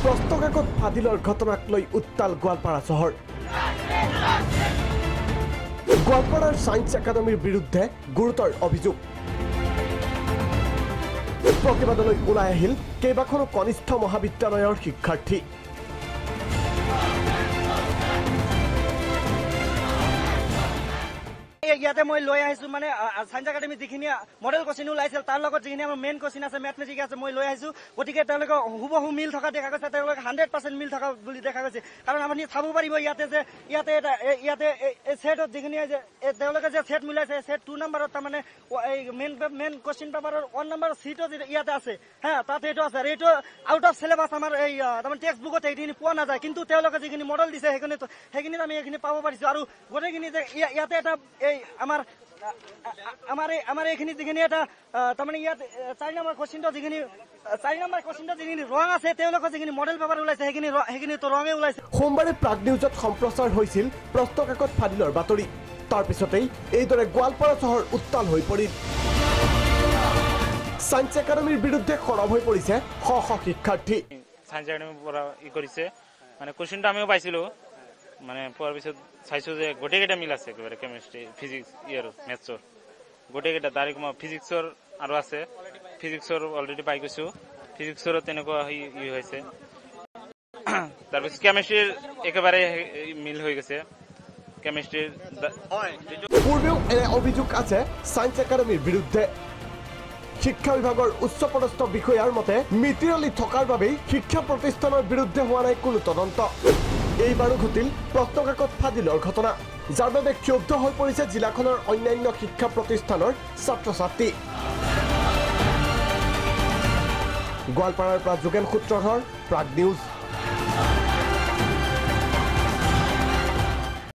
প্ৰস্তকাকত ফাদিলৰ ঘটনাক লৈ উত্তাল গোৱালপাৰা চহৰ। গোৱালপাৰাৰ সায়েন্স একাডেমীৰ বিৰুদ্ধে গুৰুতৰ অভিযোগ। প্ৰতিবাদলৈ ওলাই আহিল কেইবাখনো কনিষ্ঠ মহাবিদ্যালয়ৰ শিক্ষাৰ্থী। ইয়াতে মই লৈ আহিছো মানে সায়েন্স একাডেমি যিখিনি মডেল কোশ্চিন ওলাইছিল তাৰ লগত যিখিনি আমাৰ মেইন কোশ্চিন আছে মেথমেটিক আছে মই লৈ আহিছো। গতিকে তেওঁলোকে হুবহু মিল থকা দেখা গৈছে, তেওঁলোকে 100% মিল থকা বুলি দেখা গৈছে। কাৰণ আপুনি চাব পাৰিব ইয়াতে যে ইয়াতে সেটত যিখিনি তেওঁলোকে যে সেট মিলাইছে সেট 2 নম্বৰত তাৰমানে মেইন কোশ্চিন পেপাৰৰ 1 নম্বৰৰ সিটো ইয়াতে আছে, হ্যাঁ তাতে এইটো আছে। এইটো আউট অফ সিলেবাস আমাৰ এই তাৰমানে টেক্সট বুকত এইখিনি পোৱা নাযায়, কিন্তু তেওঁলোকে যিখিনি মডেল দিছে সেইখিনিত আমি এইখিনি পাব পাৰিছো। আৰু গোটেইখিনি যে ইয়াতে এটা আমাৰ এইখিনি যিখিনি এটা তাৰমানে ইয়াত 4 নম্বৰ কোশ্চিনটো যিখিনি ৰং আছে, তেওঁলোকৰ যিখিনি মডেল পেপাৰ ওলাইছে সেইখিনি তো ৰঙে ওলাইছে। সোমবাৰে প্ৰাগ নিউজত সম্প্ৰচাৰ হৈছিল প্ৰস্তকাকত ফাদিলৰ বাতৰি। তাৰ পিছতেই এইদৰে গোৱালপাৰা চহৰ উত্তাল হৈ পৰিল। সায়েন্স একাডেমীৰ বিৰুদ্ধে সৰব হৈ পৰিছে শ শ শিক্ষাৰ্থী। সায়েন্স একাডেমীৰ পৰা কৰিছে মানে কোশ্চিনটো আমিও পাইছিলোঁ, মানে পোৱাৰ পিছত চাইছোঁ যে গোটেইকেইটা মিল আছে, একেবাৰে কেমিষ্ট্ৰি ফিজিক্স আৰু মেথছৰ গোটেইকেইটা। তাৰিখ মই ফিজিক্সৰ আৰু আছে, ফিজিক্সৰ অলৰেডি পাই গৈছোঁ, ফিজিক্সৰো তেনেকুৱা হৈছে। তাৰপিছত কেমিষ্ট্ৰিৰ একেবাৰে মিল হৈ গৈছে, কেমিষ্ট্ৰিৰ। পূৰ্বেও এনে অভিযোগ আছে সায়েন্স একাডেমীৰ বিৰুদ্ধে। শিক্ষা বিভাগৰ উচ্চপদস্থ বিষয়াৰ মতে মিতিৰলি থকাৰ বাবেই শিক্ষা প্ৰতিষ্ঠানৰ বিৰুদ্ধে হোৱা নাই কোনো তদন্ত। এইবাৰো ঘটিল প্ৰস্তকাকত ফাদিলৰ ঘটনা, যাৰ বাবে ক্ষুব্ধ হৈ পৰিছে জিলাখনৰ অন্যান্য শিক্ষা প্ৰতিষ্ঠানৰ ছাত্ৰ ছাত্ৰী। গোৱালপাৰাৰ পৰা যোগেন সূত্ৰধৰ, প্ৰাগ নিউজ।